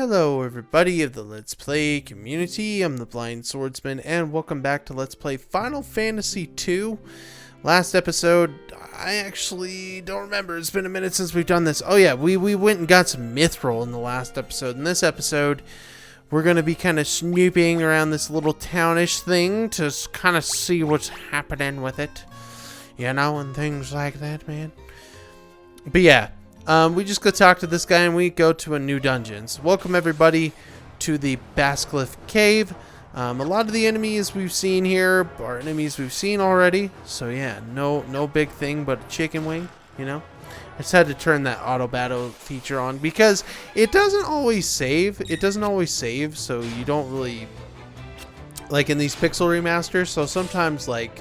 Hello everybody of the Let's Play community, I'm the Blind Swordsman, and welcome back to Let's Play Final Fantasy II. Last episode, I actually don't remember, it's been a minute since we've done this. Oh yeah, we went and got some mithril in the last episode. In this episode, we're going to be kind of snooping around this little townish thing to kind of see what's happening with it. You know, and things like that, man. But yeah. We just go talk to this guy and we go to a new dungeon. So welcome everybody to the Bascliff Cave. A lot of the enemies we've seen here are enemies we've seen already. So yeah, no big thing but a chicken wing, you know. I just had to turn that auto battle feature on because it doesn't always save. It doesn't always save, so you don't really, like in these pixel remasters. So sometimes like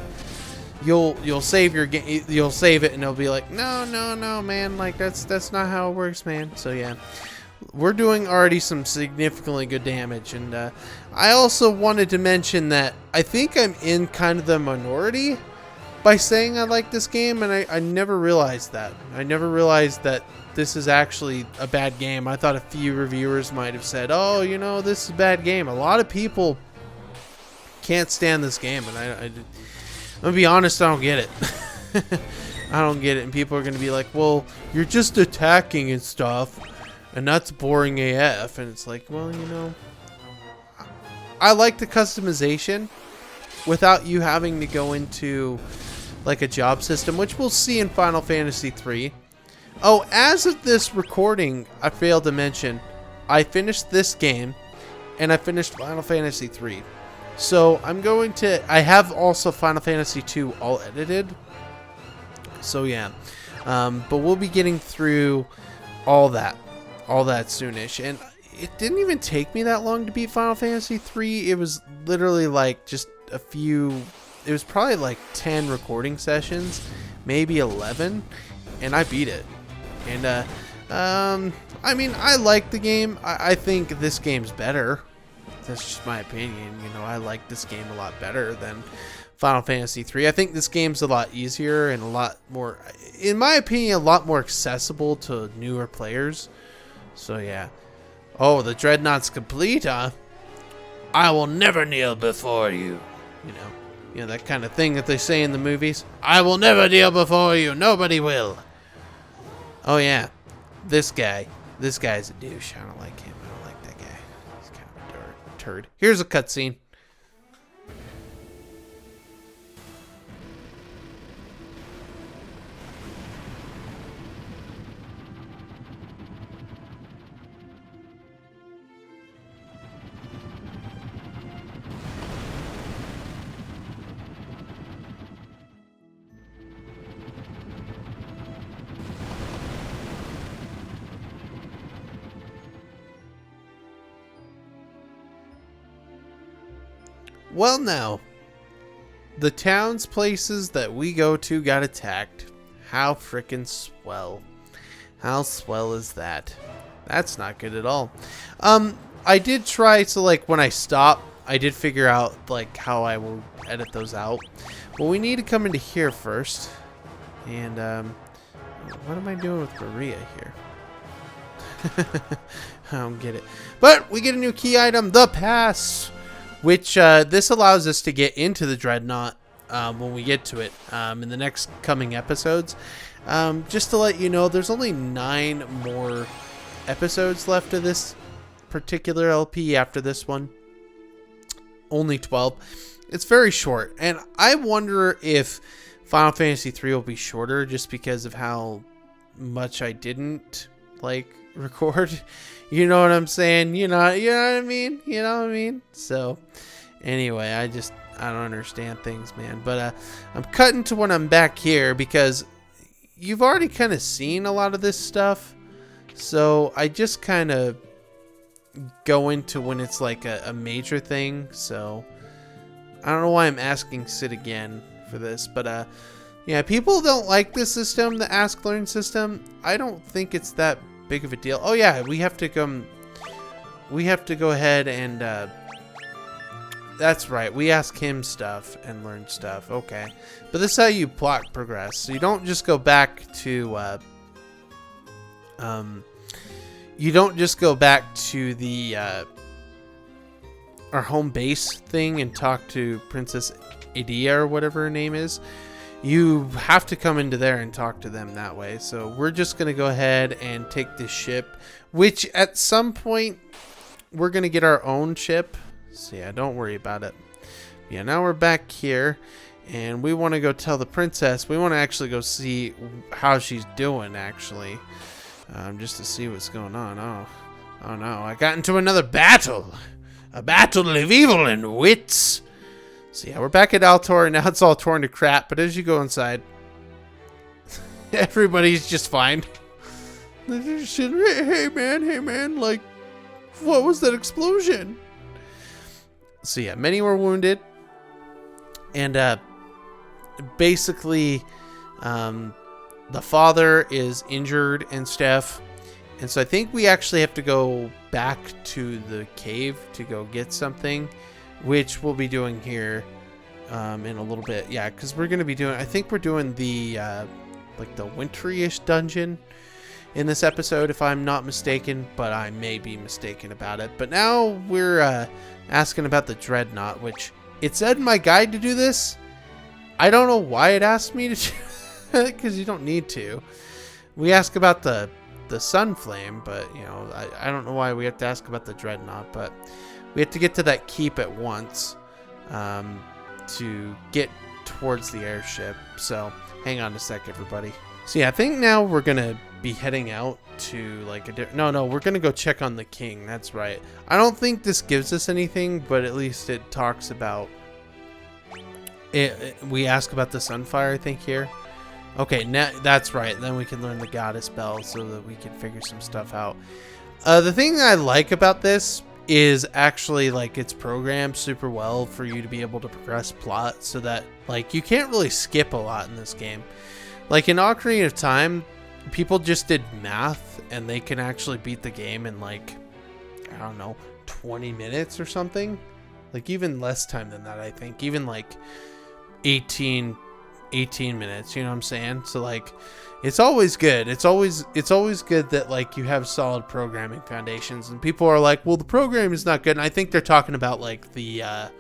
you'll save your game, you'll save it and it'll be like, no man, like that's not how it works, man. So yeah, we're doing already some significantly good damage. And I also wanted to mention that I think I'm in kind of the minority by saying I like this game, and I never realized that. I never realized that this is actually a bad game. I thought a few reviewers might have said, oh, you know, this is a bad game. A lot of people can't stand this game, and I'm gonna be honest, I don't get it. I don't get it, and people are gonna be like, well, you're just attacking and stuff, and that's boring AF. And it's like, well, you know, I like the customization without you having to go into like a job system, which we'll see in Final Fantasy III. Oh, as of this recording, I failed to mention, I finished this game, and I finished Final Fantasy III. So I have also Final Fantasy II all edited. So yeah, but we'll be getting through all that soonish. And it didn't even take me that long to beat Final Fantasy III. It was literally like just a few, it was probably like 10 recording sessions, maybe 11, and I beat it. And I mean, I like the game. I think this game's better. That's just my opinion. You know, I like this game a lot better than Final Fantasy III. I think this game's a lot easier and a lot more, in my opinion, a lot more accessible to newer players. So yeah. Oh, the Dreadnought's complete, huh? I will never kneel before you. You know that kind of thing that they say in the movies. I will never kneel before you. Nobody will. Oh yeah. This guy's a douche. I don't like him. Turd. Here's a cutscene. Well, now, the towns places that we go to got attacked. How frickin' swell. How swell is that? That's not good at all. I did try to, like, when I stop, I did figure out, like, how I will edit those out. Well, we need to come into here first. And, what am I doing with Maria here? I don't get it. But we get a new key item, the pass, which this allows us to get into the Dreadnought when we get to it in the next coming episodes. Just to let you know, there's only 9 more episodes left of this particular LP after this one. Only 12. It's very short, and I wonder if Final Fantasy III will be shorter just because of how much I didn't like record. You know what I'm saying? You know what I mean? You know what I mean? So, anyway, I don't understand things, man. But I'm cutting to when I'm back here because you've already kind of seen a lot of this stuff. So, I just kind of go into when it's like a major thing. So, I don't know why I'm asking Sid again for this. But, yeah, people don't like this system, the Ask Learn system. I don't think it's that big of a deal. Oh yeah, we have to go ahead and that's right, we ask him stuff and learn stuff. Okay, but this is how you plot progress. So you don't just go back to you don't just go back to the our home base thing and talk to Princess Edea or whatever her name is. You have to come into there and talk to them that way. So we're just going to go ahead and take this ship, which at some point we're going to get our own ship. So yeah, don't worry about it. Yeah, now we're back here and we want to go tell the princess. We want to actually go see how she's doing, actually. Just to see what's going on. Oh no, I got into another battle. A battle of evil and wits. So yeah, we're back at Altor. Now it's all torn to crap. But as you go inside, everybody's just fine. Hey man, like, what was that explosion? So yeah, many were wounded. And basically, the father is injured and stuff. And so I think we actually have to go back to the cave to go get something, which we'll be doing here in a little bit. Yeah, because we're going to be doing, I think we're doing the like the wintry-ish dungeon in this episode, if I'm not mistaken, but I may be mistaken about it. But now we're asking about the dreadnought, which it said in my guide to do this. I don't know why it asked me to do it, because you don't need to. We ask about the sun flame, but you know, I don't know why we have to ask about the dreadnought, but we have to get to that keep at once to get towards the airship. So hang on a sec, everybody. So yeah, I think now we're gonna be heading out to like a no, we're gonna go check on the king. That's right. I don't think this gives us anything, but at least it talks about it. We ask about the sunfire, I think, here. Okay, now that's right. Then we can learn the goddess spell so that we can figure some stuff out. The thing I like about this is actually like it's programmed super well for you to be able to progress plot, so that like you can't really skip a lot in this game. Like in Ocarina of Time, people just did math and they can actually beat the game in like, I don't know, 20 minutes or something. Like even less time than that, I think. Even like 18 minutes, you know what I'm saying? So like it's always good. It's always good that like you have solid programming foundations, and people are like, well, the program is not good. And I think they're talking about like the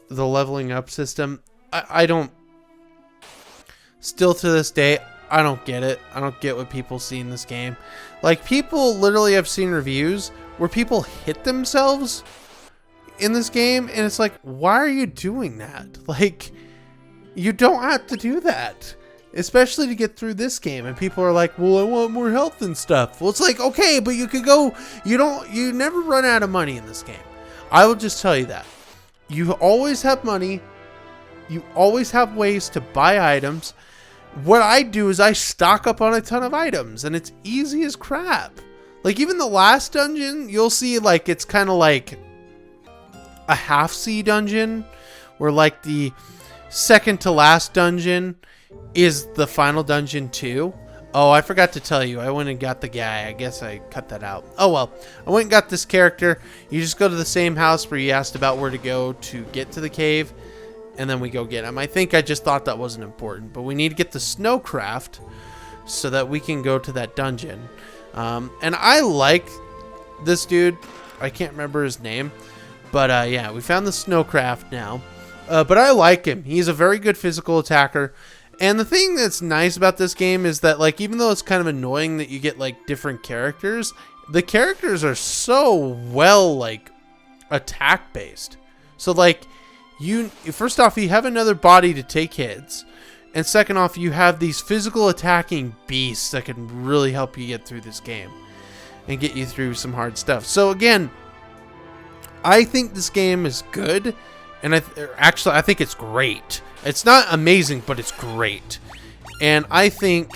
leveling up system. I don't, still to this day, I don't get it. I don't get what people see in this game. Like people literally have seen reviews where people hit themselves in this game, and it's like, why are you doing that? Like, you don't have to do that, especially to get through this game. And people are like, well, I want more health and stuff. Well, it's like, okay, but you could go, you never run out of money in this game. I will just tell you that. You always have money. You always have ways to buy items. What I do is I stock up on a ton of items, and it's easy as crap. Like even the last dungeon, you'll see like it's kind of like a half-sea dungeon, where like the second to last dungeon is the final dungeon too. Oh, I forgot to tell you, I went and got the guy. I guess I cut that out. Oh well, I went and got this character. You just go to the same house where you asked about where to go to get to the cave, and then we go get him. I think I just thought that wasn't important, but we need to get the snowcraft so that we can go to that dungeon. And I like this dude. I can't remember his name, but yeah, we found the snowcraft now. But I like him. He's a very good physical attacker. And the thing that's nice about this game is that, like, even though it's kind of annoying that you get, like, different characters, the characters are so well, like, attack-based. So, like, first off, you have another body to take hits. And second off, you have these physical attacking beasts that can really help you get through this game and get you through some hard stuff. So, again, I think this game is good. And I think it's great. It's not amazing, but it's great. And I think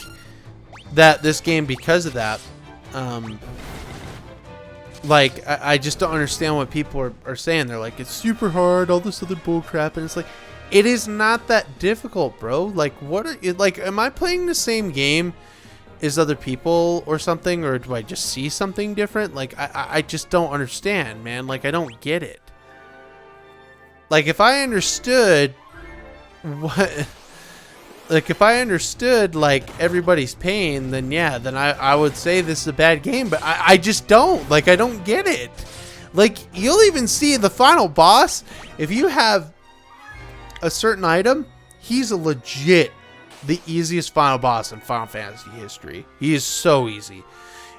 that this game, because of that, like, I just don't understand what people are saying. They're like, it's super hard, all this other bullcrap. And it's like, it is not that difficult, bro. Like, am I playing the same game as other people or something? Or do I just see something different? Like, I just don't understand, man. Like, I don't get it. Like, if I understood Like, if I understood, like, everybody's pain, then yeah, then I would say this is a bad game, but I just don't. Like, I don't get it. Like, you'll even see the final boss, if you have a certain item, he's the easiest final boss in Final Fantasy history. He is so easy.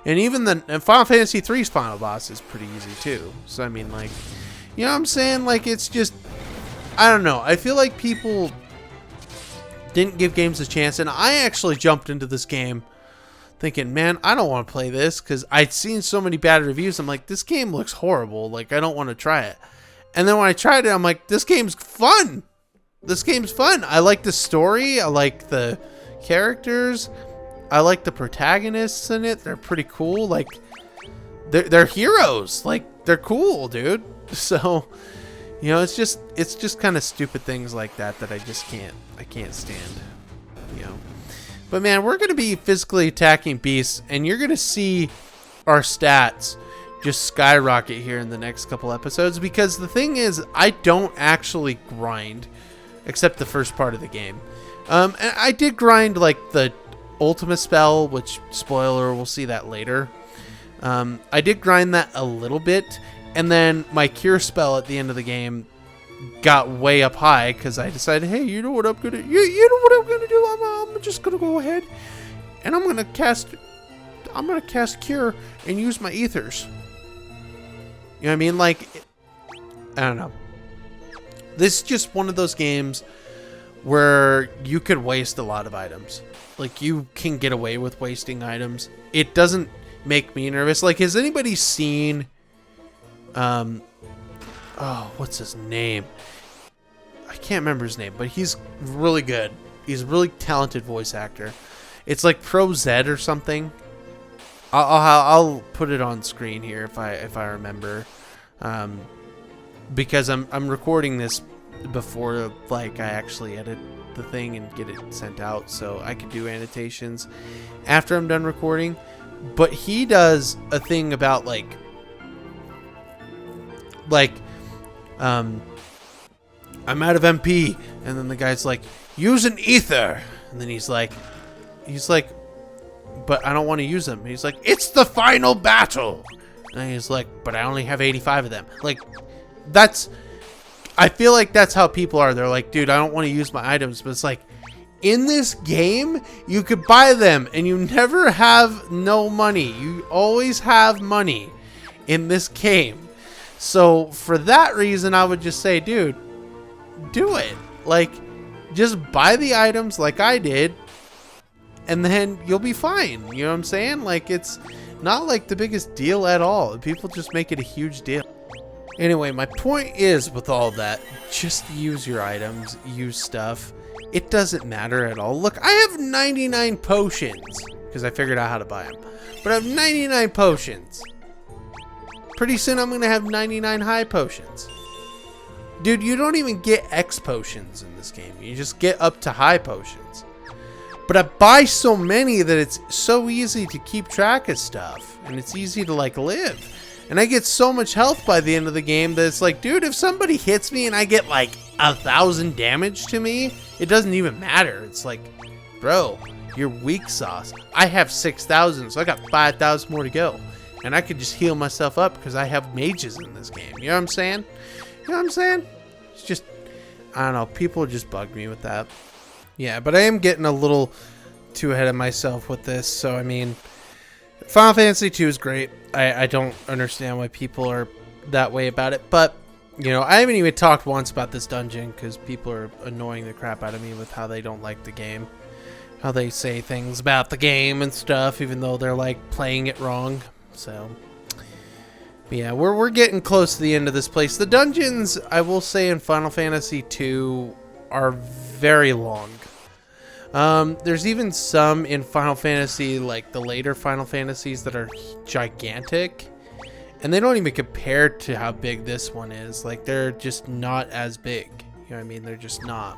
And even and Final Fantasy 3's final boss is pretty easy, too. So, I mean, like, you know what I'm saying? Like, it's just, I don't know. I feel like people didn't give games a chance, and I actually jumped into this game thinking, man, I don't want to play this because I'd seen so many bad reviews. I'm like, this game looks horrible. Like, I don't want to try it. And then when I tried it, I'm like, this game's fun. This game's fun. I like the story. I like the characters. I like the protagonists in it. They're pretty cool. Like, they're heroes. Like, they're cool, dude. So, you know, it's just kind of stupid things like that I just can't stand, you know. But man, we're going to be physically attacking beasts, and you're going to see our stats just skyrocket here in the next couple episodes, because the thing is, I don't actually grind except the first part of the game. And I did grind like the ultimate spell, which, spoiler, we'll see that later. I did grind that a little bit, and then my cure spell at the end of the game got way up high because I decided, hey, you know what I'm gonna do? I'm just gonna go ahead and I'm gonna cast cure and use my ethers. You know what I mean? Like, I don't know. This is just one of those games where you could waste a lot of items. Like, you can get away with wasting items. It doesn't make me nervous. Like, has anybody seen oh, what's his name? I can't remember his name, but he's really good. He's a really talented voice actor. It's like Pro Z or something. I'll put it on screen here if I remember, because I'm recording this before like I actually edit the thing and get it sent out, so I can do annotations after I'm done recording. But he does a thing about like I'm out of MP, and then the guy's like, use an ether, and then he's like, but I don't want to use them. And he's like, it's the final battle, and he's like, but I only have 85 of them. Like, I feel like that's how people are. They're like, dude, I don't want to use my items, but it's like, in this game, you could buy them, and you never have no money. You always have money in this game. So for that reason, I would just say, dude, do it. Like, just buy the items like I did, and then you'll be fine. You know what I'm saying? Like, it's not like the biggest deal at all. People just make it a huge deal. Anyway, my point is, with all that, just use your items, use stuff. It doesn't matter at all. Look, I have 99 potions, because I figured out how to buy them. But I have 99 potions. Pretty soon I'm going to have 99 high potions. Dude, you don't even get X potions in this game. You just get up to high potions. But I buy so many that it's so easy to keep track of stuff. And it's easy to, like, live. And I get so much health by the end of the game that it's like, dude, if somebody hits me and I get, like, 1,000 damage to me, it doesn't even matter. It's like, bro, you're weak sauce. I have 6,000, so I got 5,000 more to go. And I could just heal myself up because I have mages in this game. You know what I'm saying? You know what I'm saying? It's just, I don't know. People just bug me with that. Yeah, but I am getting a little too ahead of myself with this. So, I mean, Final Fantasy 2 is great. I don't understand why people are that way about it. But, you know, I haven't even talked once about this dungeon because people are annoying the crap out of me with how they don't like the game. How they say things about the game and stuff, even though they're, like, playing it wrong. So, yeah, we're getting close to the end of this place. The dungeons, I will say, in Final Fantasy 2 are very long. There's even some in Final Fantasy, like the later Final Fantasies, that are gigantic. And they don't even compare to how big this one is. Like, they're just not as big. You know what I mean? They're just not.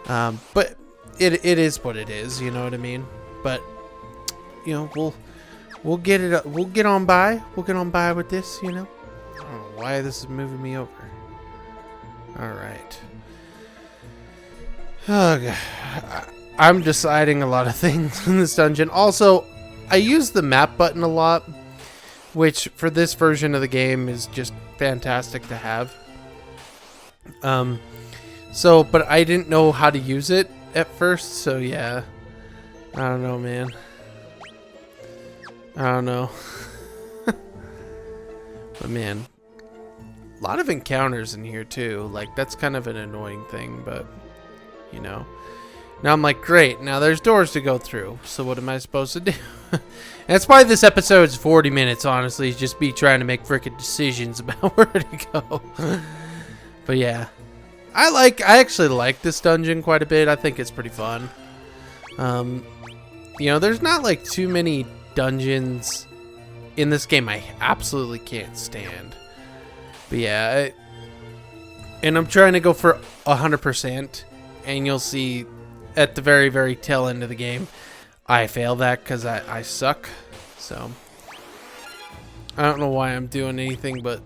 But it is what it is, you know what I mean? But, you know, We'll get it. We'll get on by. We'll get on by with this, you know. I don't know why this is moving me over. All right. Oh, God. I'm deciding a lot of things in this dungeon. Also, I use the map button a lot, which for this version of the game is just fantastic to have. But I didn't know how to use it at first, so yeah. I don't know, man. I don't know. But man, a lot of encounters in here too. Like, that's kind of an annoying thing, but you know. Now I'm like, great, now there's doors to go through. So what am I supposed to do? And that's why this episode's 40 minutes, honestly. Is just me trying to make frickin' decisions about where to go. But yeah. I actually like this dungeon quite a bit. I think it's pretty fun. You know, there's not like too many dungeons in this game I absolutely can't stand. But yeah, and I'm trying to go for 100%, and you'll see at the very, very tail end of the game, I fail that because I suck. So, I don't know why I'm doing anything, but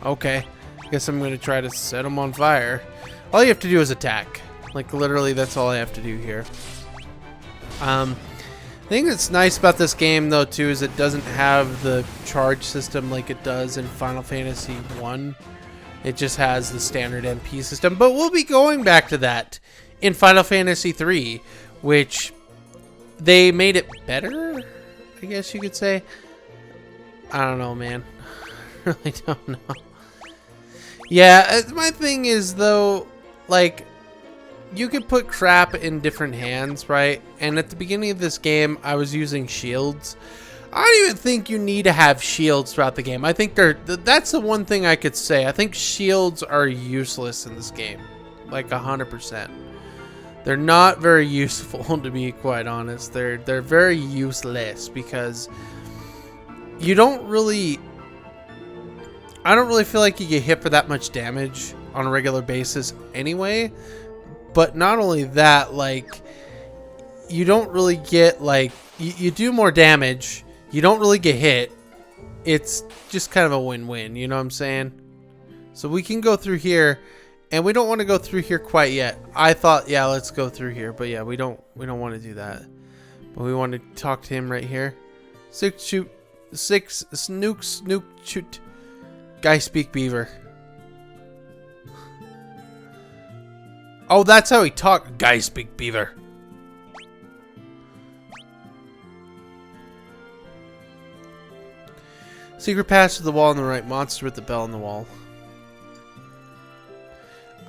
okay. Guess I'm going to try to set them on fire. All you have to do is attack. Like, literally, that's all I have to do here. The thing that's nice about this game, though, too, is it doesn't have the charge system like it does in Final Fantasy 1. It just has the standard MP system. But we'll be going back to that in Final Fantasy 3, which they made it better, I guess you could say. I don't know, man. I really don't know. Yeah, my thing is, though, like, you could put crap in different hands, right? And at the beginning of this game, I was using shields. I don't even think you need to have shields throughout the game. I think that's the one thing I could say. I think shields are useless in this game. Like 100%. They're not very useful, to be quite honest. They're very useless because you don't really... I don't really feel like you get hit for that much damage on a regular basis anyway. But not only that, like, you don't really get, like, you do more damage. You don't really get hit. It's just kind of a win-win, you know what I'm saying? So we can go through here, and we don't want to go through here quite yet. I thought, yeah, let's go through here, but yeah, we don't want to do that. But we want to talk to him right here. Six snook shoot. Guy speak beaver. Oh, that's how he talked. Guy speak beaver. Secret passage to the wall on the right. Monster with the bell on the wall.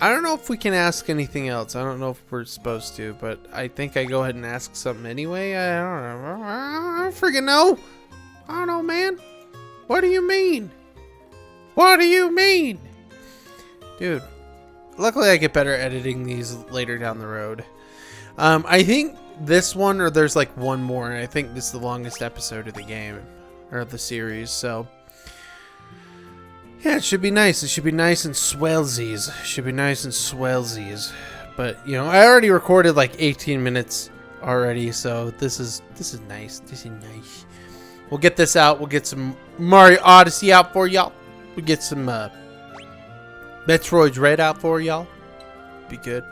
I don't know if we can ask anything else. I don't know if we're supposed to, but I think I go ahead and ask something anyway. I don't know. I don't freaking know. I don't know, man. What do you mean? What do you mean? Dude. Luckily, I get better editing these later down the road. I think this one, or there's like one more, and I think this is the longest episode of the game, or of the series, so... Yeah, it should be nice. It should be nice and swellsies. It should be nice and swellsies. But, you know, I already recorded like 18 minutes already, so this is nice. This is nice. We'll get this out. We'll get some Mario Odyssey out for y'all. We'll get some, Metroid Dread out for y'all. Be good.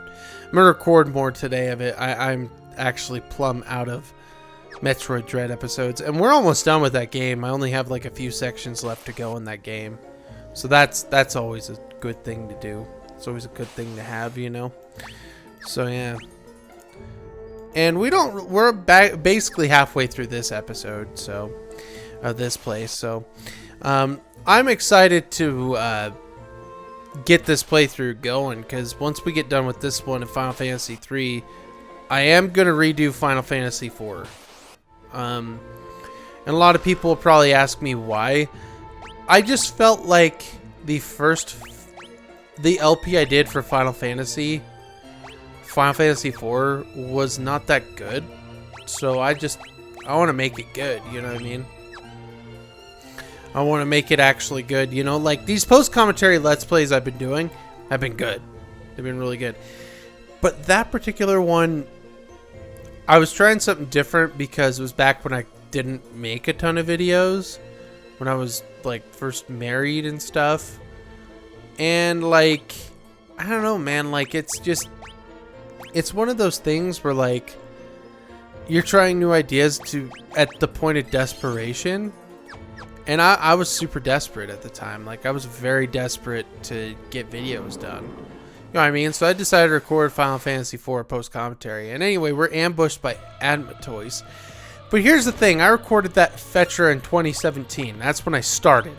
I'm gonna record more today of it. I'm actually plumb out of Metroid Dread episodes, and we're almost done with that game. I only have like a few sections left to go in that game, so that's always a good thing to do. It's always a good thing to have, you know. So yeah, and we're basically halfway through this episode, so this place. So I'm excited to get this playthrough going, because once we get done with this one in Final Fantasy 3, I am going to redo Final Fantasy 4. And a lot of people will probably ask me why. I just felt like the LP I did for Final Fantasy 4 was not that good. So I want to make it good, you know what I mean? I want to make it actually good, you know? Like, these post-commentary Let's Plays I've been doing have been good. They've been really good. But that particular one, I was trying something different because it was back when I didn't make a ton of videos. When I was, like, first married and stuff. And, like, I don't know, man. Like, it's just... it's one of those things where like you're trying new ideas at the point of desperation. And I was super desperate at the time. Like, I was very desperate to get videos done. You know what I mean? So I decided to record Final Fantasy IV post-commentary. And anyway, we're ambushed by Admatoys. But here's the thing. I recorded that Fetra in 2017. That's when I started.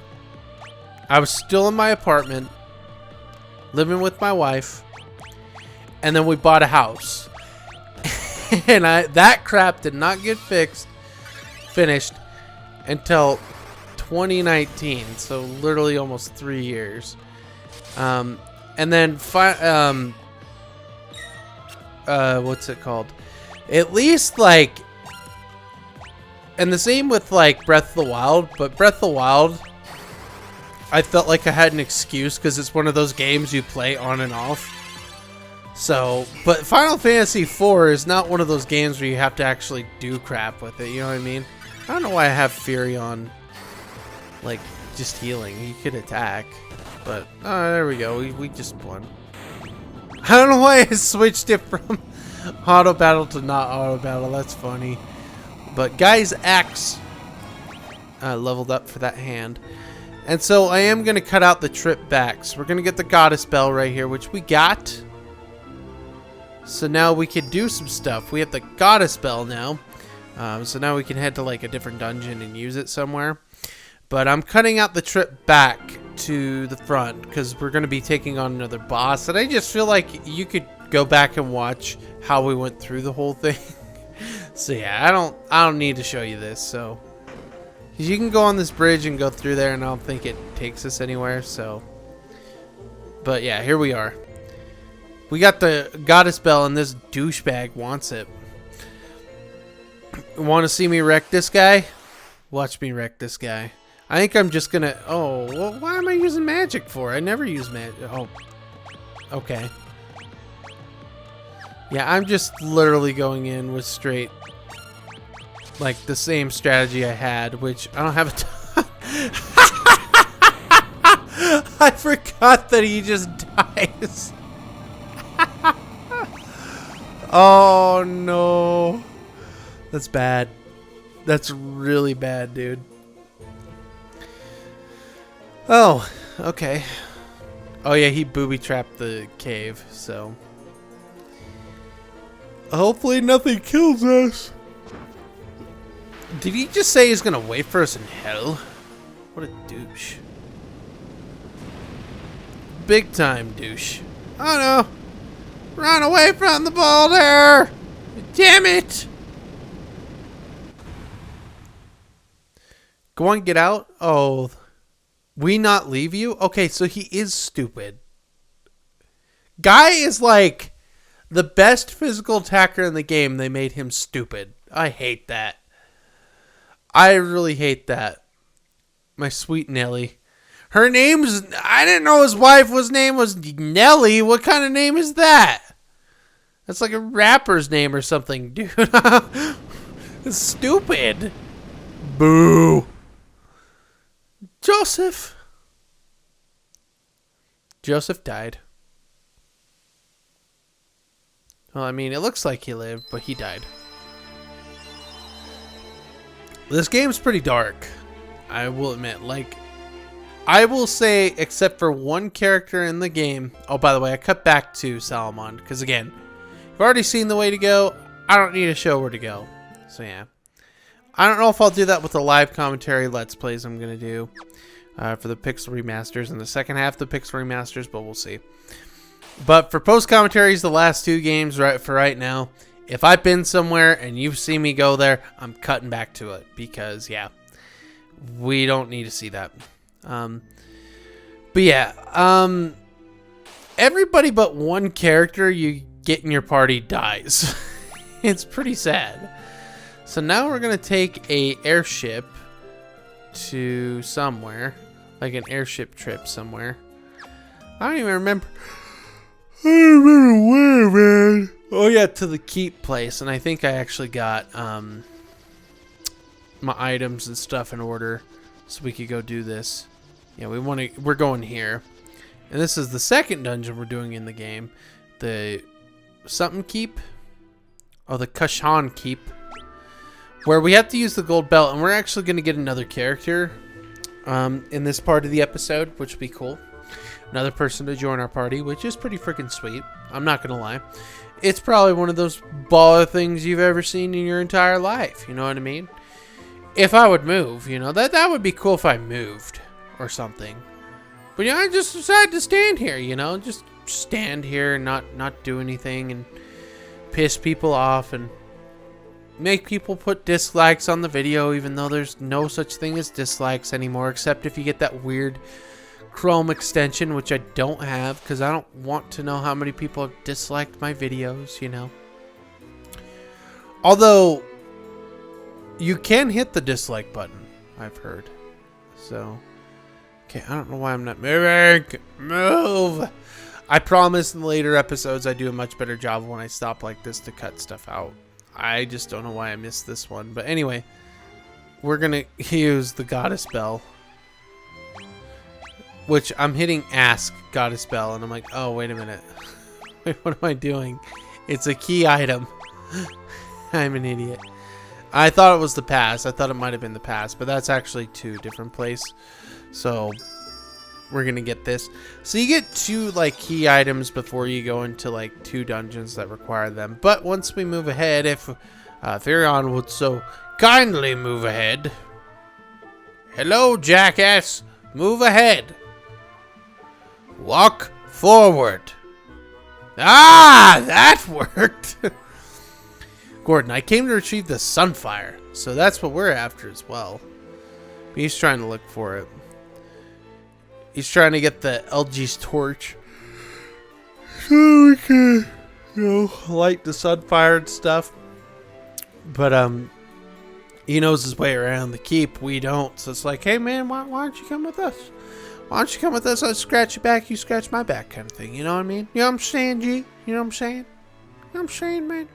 I was still in my apartment, living with my wife. And then we bought a house. And that crap did not get finished until 2019, so literally almost 3 years. And then what's it called? At least like, and the same with like Breath of the Wild, but Breath of the Wild, I felt like I had an excuse because it's one of those games you play on and off. So, but Final Fantasy IV is not one of those games where you have to actually do crap with it, you know what I mean? I don't know why I have Fury on, like, just healing. He could attack, but, oh, there we go. We just won. I don't know why I switched it from auto battle to not auto battle. That's funny. But Guy's Axe leveled up for that hand. And so I am going to cut out the trip back. So we're going to get the Goddess Bell right here, which we got. So now we can do some stuff. We have the Goddess Bell now. So now we can head to like a different dungeon and use it somewhere. But I'm cutting out the trip back to the front because we're going to be taking on another boss. And I just feel like you could go back and watch how we went through the whole thing. So yeah, I don't need to show you this. So you can go on this bridge and go through there, and I don't think it takes us anywhere. So, but yeah, here we are. We got the Goddess Bell, and this douchebag wants it. Want to see me wreck this guy? Watch me wreck this guy. I think I'm just gonna... Oh, well, why am I using magic for? I never use magic. Oh, okay. Yeah, I'm just literally going in with straight... like, the same strategy I had, which I don't have a ton. I forgot that he just dies. Oh, no. That's bad. That's really bad, dude. Oh, okay. Oh, yeah, he booby-trapped the cave, so... hopefully nothing kills us. Did he just say he's gonna wait for us in hell? What a douche. Big time douche. Oh, no. Run away from the boulder! Damn it! Go on, get out. Oh, we not leave you? Okay, so he is stupid. Guy is like the best physical attacker in the game. They made him stupid. I hate that. I really hate that. My sweet Nelly. Her name's... I didn't know his wife's name was Nelly. What kind of name is that? That's like a rapper's name or something, dude. It's stupid. Boo. Joseph. Joseph died. Well, I mean, it looks like he lived, but he died. This game's pretty dark, I will admit. Like, I will say, except for one character in the game. Oh, by the way, I cut back to Salamon, because again, you've already seen the way to go. I don't need to show where to go. So, yeah. I don't know if I'll do that with the live commentary Let's Plays I'm going to do for the Pixel Remasters and the second half of the Pixel Remasters, but we'll see. But for post-commentaries, the last two games for right now, if I've been somewhere and you've seen me go there, I'm cutting back to it because, yeah, we don't need to see that. But yeah, everybody but one character you get in your party dies. It's pretty sad. So now we're going to take a airship to somewhere, like an airship trip somewhere. I don't even remember. I don't remember where, man. Oh yeah, to the keep place, and I think I actually got my items and stuff in order, so we could go do this. Yeah, we're going here, and this is the second dungeon we're doing in the game. The something keep. Oh, the Kashan keep. Where we have to use the gold belt, and we're actually going to get another character in this part of the episode, which will be cool. Another person to join our party, which is pretty freaking sweet. I'm not going to lie. It's probably one of those baller things you've ever seen in your entire life. You know what I mean? If I would move, you know, that would be cool if I moved or something. But, you know, I just decided to stand here, you know, just stand here and not do anything and piss people off and make people put dislikes on the video, even though there's no such thing as dislikes anymore, except if you get that weird Chrome extension, which I don't have because I don't want to know how many people have disliked my videos, you know. Although you can hit the dislike button, I've heard. So, okay, I don't know why I'm not moving. Move! I promise in the later episodes I do a much better job when I stop like this to cut stuff out. I just don't know why I missed this one. But anyway, we're going to use the Goddess Bell. Which I'm hitting Ask Goddess Bell. And I'm like, oh, wait a minute. Wait, what am I doing? It's a key item. I'm an idiot. I thought it was the past. I thought it might have been the past. But that's actually 2 different places. So we're going to get this. So you get 2 like key items before you go into like 2 dungeons that require them. But once we move ahead, if Furion would so kindly move ahead. Hello, jackass. Move ahead. Walk forward. Ah, that worked. Gordon, I came to retrieve the Sunfire. So that's what we're after as well. He's trying to look for it. He's trying to get the LG's torch. So we can, you know, light the Sunfire and stuff. But, he knows his way around the keep. We don't. So it's like, hey, man, why don't you come with us? Why don't you come with us? I'll scratch your back, you scratch my back kind of thing. You know what I mean? You know what I'm saying, G? You know what I'm saying? You know what I'm saying, man?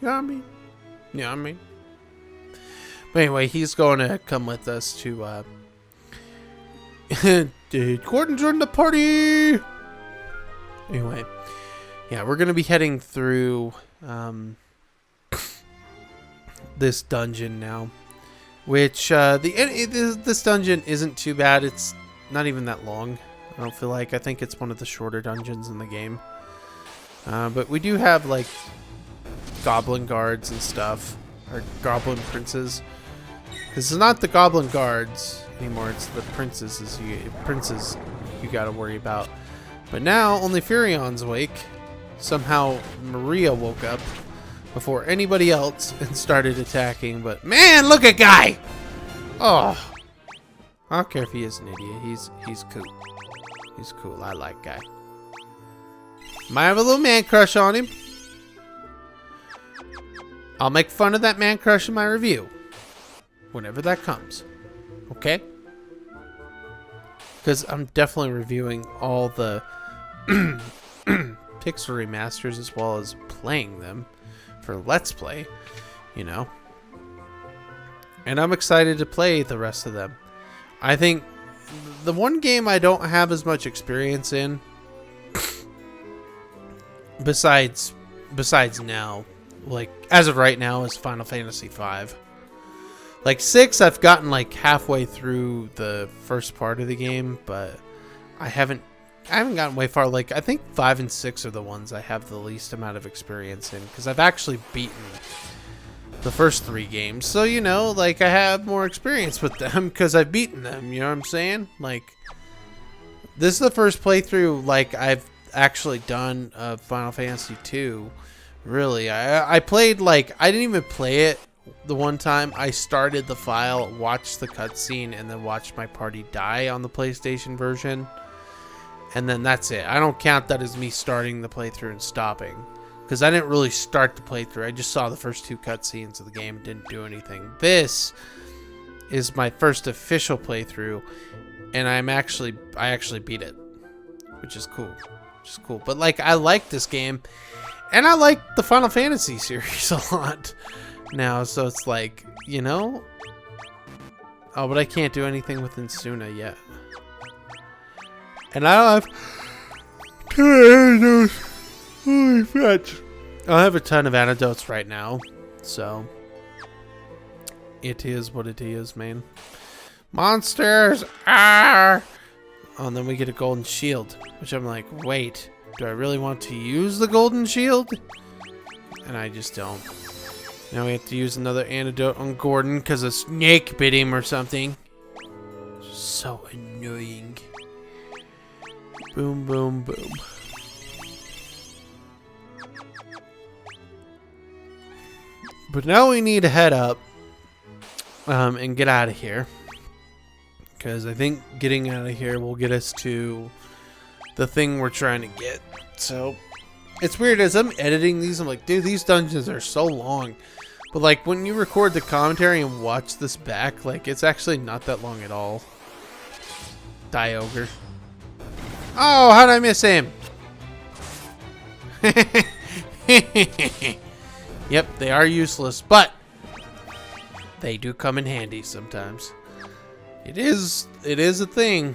You know what I mean? You know what I mean? But anyway, he's going to come with us to, Dude, Gordon's in the party! Anyway, yeah, we're going to be heading through, this dungeon now. Which, this dungeon isn't too bad. It's not even that long. I don't feel like. I think it's one of the shorter dungeons in the game. But we do have, like, goblin guards and stuff. Or goblin princes. Because it's not the goblin guards anymore. It's the princes you gotta worry about. But now, only Furion's awake. Somehow, Maria woke up before anybody else and started attacking. But, man, look at guy! Oh. I don't care if he is an idiot. He's cool. He's cool. I like guy. Might have a little man crush on him. I'll make fun of that man crush in my review. Whenever that comes. Okay? Because I'm definitely reviewing all the Pixel remasters as well as playing them for Let's Play, you know. And I'm excited to play the rest of them. I think the one game I don't have as much experience in, besides now, like as of right now, is Final Fantasy V. Like 6, I've gotten like halfway through the first part of the game, but I haven't gotten way far. Like I think 5 and 6 are the ones I have the least amount of experience in, because I've actually beaten the first 3 games. So, you know, like I have more experience with them because I've beaten them, you know what I'm saying? Like, this is the first playthrough like I've actually done of Final Fantasy 2. Really, I played, like, I didn't even play it the one time. I started the file, watched the cutscene, and then watched my party die on the PlayStation version. And then that's it. I don't count that as me starting the playthrough and stopping. Because I didn't really start the playthrough. I just saw the first 2 cutscenes of the game and didn't do anything. This is my first official playthrough. And I actually beat it. Which is cool. But, like, I like this game. And I like the Final Fantasy series a lot now. So it's like, you know. Oh, but I can't do anything with Insuna yet. And I don't have... Holy fetch. I have a ton of antidotes right now, so it is what it is, man. Monsters! Ah! Oh, and then we get a golden shield, which I'm like, wait, do I really want to use the golden shield? And I just don't. Now we have to use another antidote on Gordon because a snake bit him or something. So annoying. Boom, boom, boom. But now we need to head up and get out of here. Because I think getting out of here will get us to the thing we're trying to get. So, it's weird. As I'm editing these, I'm like, dude, these dungeons are so long. But, like, when you record the commentary and watch this back, like, it's actually not that long at all. Die ogre. Oh, how'd I miss him? Yep, they are useless, but they do come in handy sometimes. It is a thing.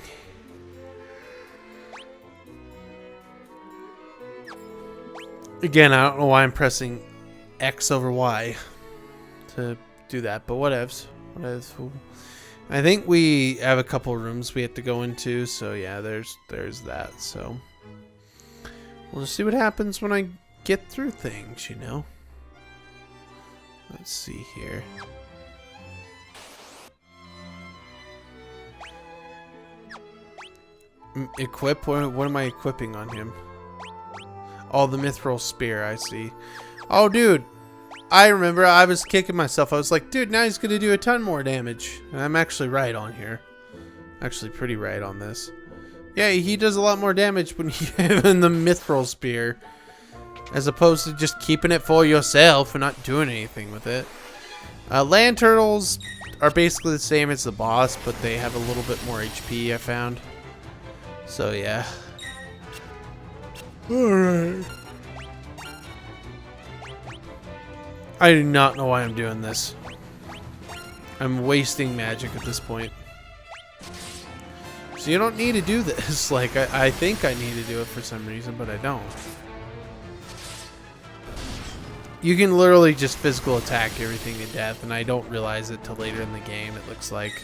Again, I don't know why I'm pressing X over Y to do that, but whatevs. I think we have a couple rooms we have to go into, so yeah, there's that. So we'll just see what happens when I get through things, you know. Let's see here. Equip? What am I equipping on him? Oh, the mithril spear, I see. Oh, dude. I remember I was kicking myself. I was like, dude, now he's going to do a ton more damage. And I'm actually right on here. Actually pretty right on this. Yeah, he does a lot more damage when you give him the mithril spear. As opposed to just keeping it for yourself and not doing anything with it. Land turtles are basically the same as the boss, but they have a little bit more HP, I found. So, yeah. Alright. I do not know why I'm doing this. I'm wasting magic at this point. So you don't need to do this. Like, I think I need to do it for some reason, but I don't. You can literally just physical attack everything to death, and I don't realize it till later in the game, it looks like.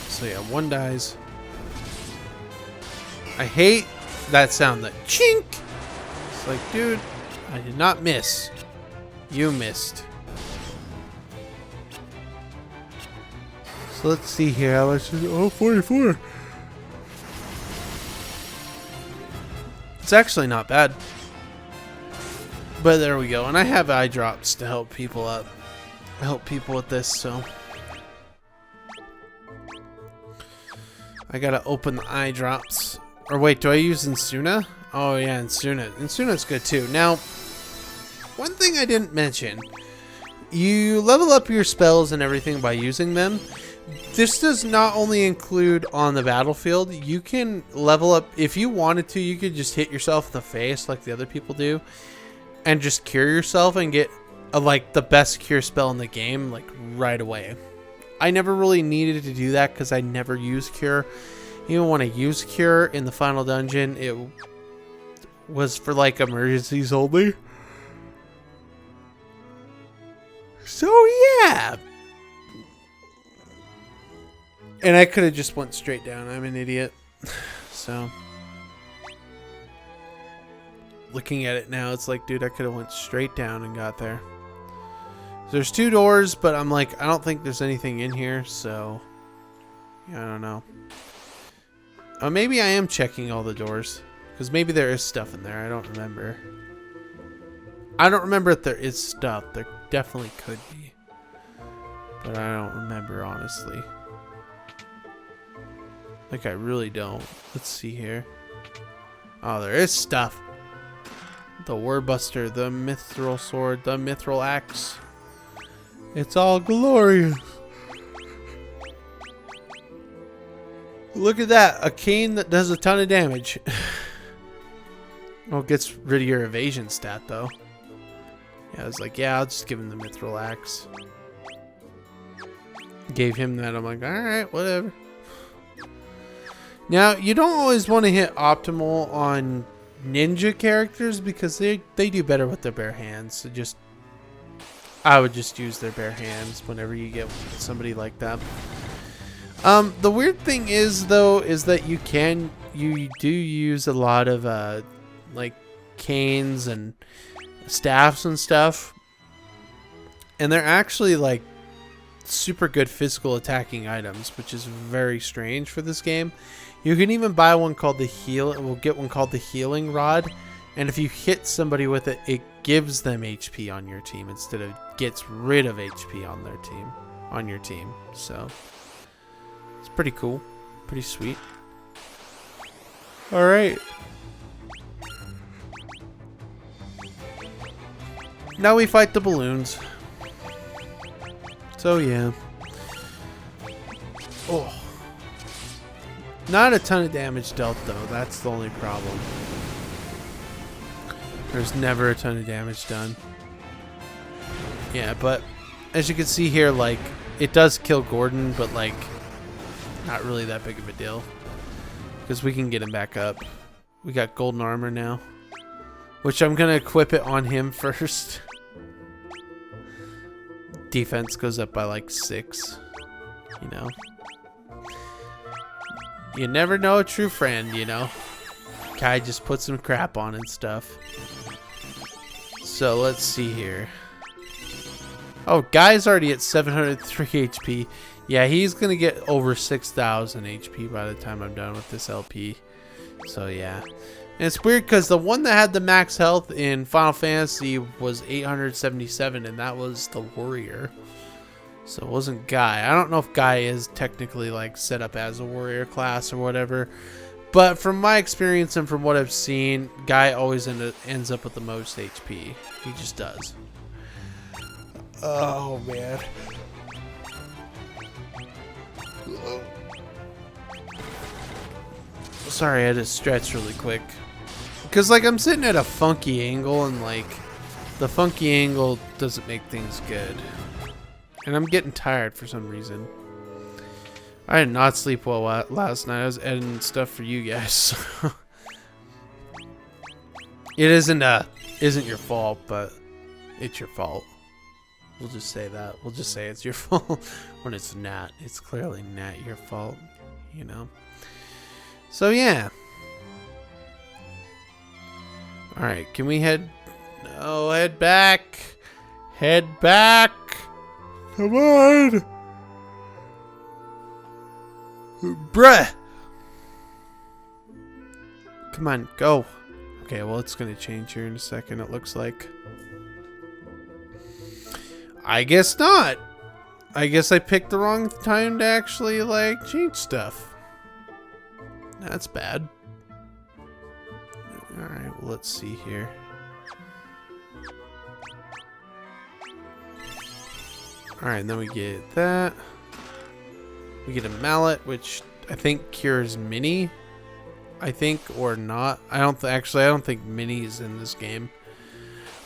So yeah, one dies. I hate that sound, that chink! It's like, dude, I did not miss. You missed. So let's see here, how much is it? Oh, 44. It's actually not bad. But there we go. And I have eye drops to help people up. Help people with this, so. I gotta open the eye drops. Or wait, do I use Insuna? Oh yeah, Insuna. Insuna's good too. Now, one thing I didn't mention. You level up your spells and everything by using them. This does not only include on the battlefield. You can level up, if you wanted to, you could just hit yourself in the face like the other people do. And just cure yourself and get like the best cure spell in the game like right away. I never really needed to do that because I never use cure. Even when I use cure in the final dungeon, it was for like emergencies only. So yeah. And I could have just went straight down. I'm an idiot. So looking at it now, it's like, dude, I could have went straight down and got there. There's 2 doors, but I'm like, I don't think there's anything in here, so yeah, I don't know. Maybe I am checking all the doors, because maybe there is stuff in there. I don't remember. I don't remember if there is stuff. There definitely could be, but I don't remember, honestly. Like, I really don't. Let's see here. Oh, there is stuff. The Warbuster, the Mithril Sword, the Mithril Axe. It's all glorious. Look at that. A cane that does a ton of damage. Well, it gets rid of your evasion stat, though. Yeah, I was like, yeah, I'll just give him the Mithril Axe. Gave him that. I'm like, alright, whatever. Now, you don't always want to hit optimal on ninja characters because they do better with their bare hands. So I would just use their bare hands whenever you get somebody like that. The weird thing is though is that you do use a lot of like canes and staffs and stuff, and they're actually like super good physical attacking items, which is very strange for this game. You can even buy one called we'll get one called the healing rod, and if you hit somebody with it, it gives them HP on your team instead of gets rid of HP on your team. So it's pretty cool, pretty sweet. All right, now we fight the balloons. So yeah. Oh. Not a ton of damage dealt though, that's the only problem. There's never a ton of damage done. Yeah, but as you can see here, like, it does kill Gordon, but like, not really that big of a deal. Because we can get him back up. We got golden armor now. Which I'm gonna equip it on him first. Defense goes up by like 6, you know. You never know a true friend, you know. Kai just put some crap on and stuff. So let's see here. Oh, Guy's already at 703 HP. Yeah, he's gonna get over 6,000 HP by the time I'm done with this LP. So yeah. And it's weird because the one that had the max health in Final Fantasy was 877, and that was the warrior. So it wasn't Guy. I don't know if Guy is technically like set up as a warrior class or whatever. But from my experience and from what I've seen, Guy always ends up with the most HP. He just does. Oh, man. Sorry, I had to stretch really quick. Because, like, I'm sitting at a funky angle, and, like, the funky angle doesn't make things good. And I'm getting tired for some reason. I did not sleep well last night. I was editing stuff for you guys. It isn't your fault, but it's your fault. We'll just say that. We'll just say it's your fault when it's not. It's clearly not your fault, you know. So yeah. All right, can we head? No, head back. Head back. Come on. Bruh. Come on, go. Okay, well, it's going to change here in a second, it looks like. I guess not. I guess I picked the wrong time to actually, like, change stuff. That's bad. Alright, well, let's see here. Alright, and then we get that. We get a mallet, which I think cures Minnie. I think, or not. I don't think Minnie is in this game.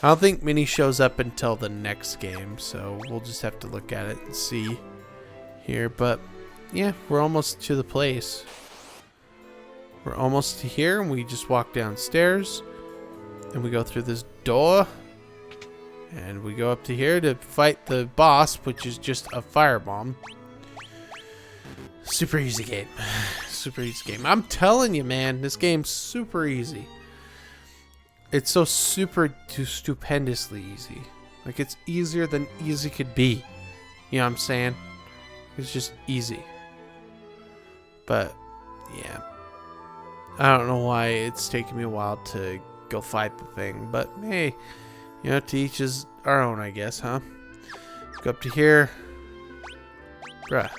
I don't think Minnie shows up until the next game, so we'll just have to look at it and see here. But yeah, we're almost to the place. We're almost to here, and we just walk downstairs, and we go through this door, and we go up to here to fight the boss, which is just a firebomb. Super easy game. Super easy game. I'm telling you, man, this game's super easy. It's so stupendously easy. Like, it's easier than easy could be. You know what I'm saying? It's just easy. But, yeah. I don't know why it's taking me a while to go fight the thing. But, hey, you know, to each his our own, I guess, huh? Go up to here. Bruh.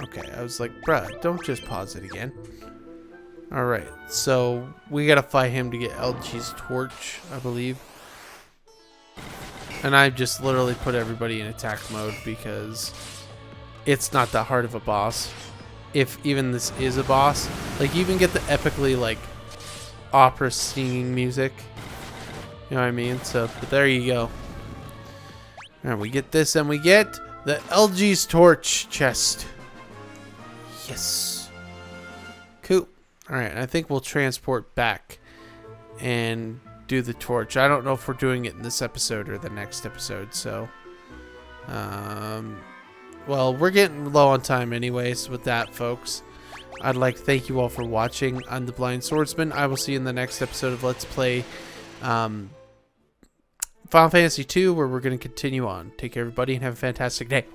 Okay, I was like, bruh, don't just pause it again. Alright, so we gotta fight him to get LG's torch, I believe. And I've just literally put everybody in attack mode because it's not that hard of a boss. If even this is a boss, like, you even get the epically, like, opera singing music. You know what I mean? So, but there you go. Alright, we get this and we get the LG's torch chest. Yes. Cool. Alright, I think we'll transport back and do the torch. I don't know if we're doing it in this episode or the next episode, so well, we're getting low on time anyways with that, folks. I'd like to thank you all for watching. I'm the Blind Swordsman. I will see you in the next episode of Let's Play Final Fantasy 2, where we're going to continue on. Take care, everybody, and have a fantastic day.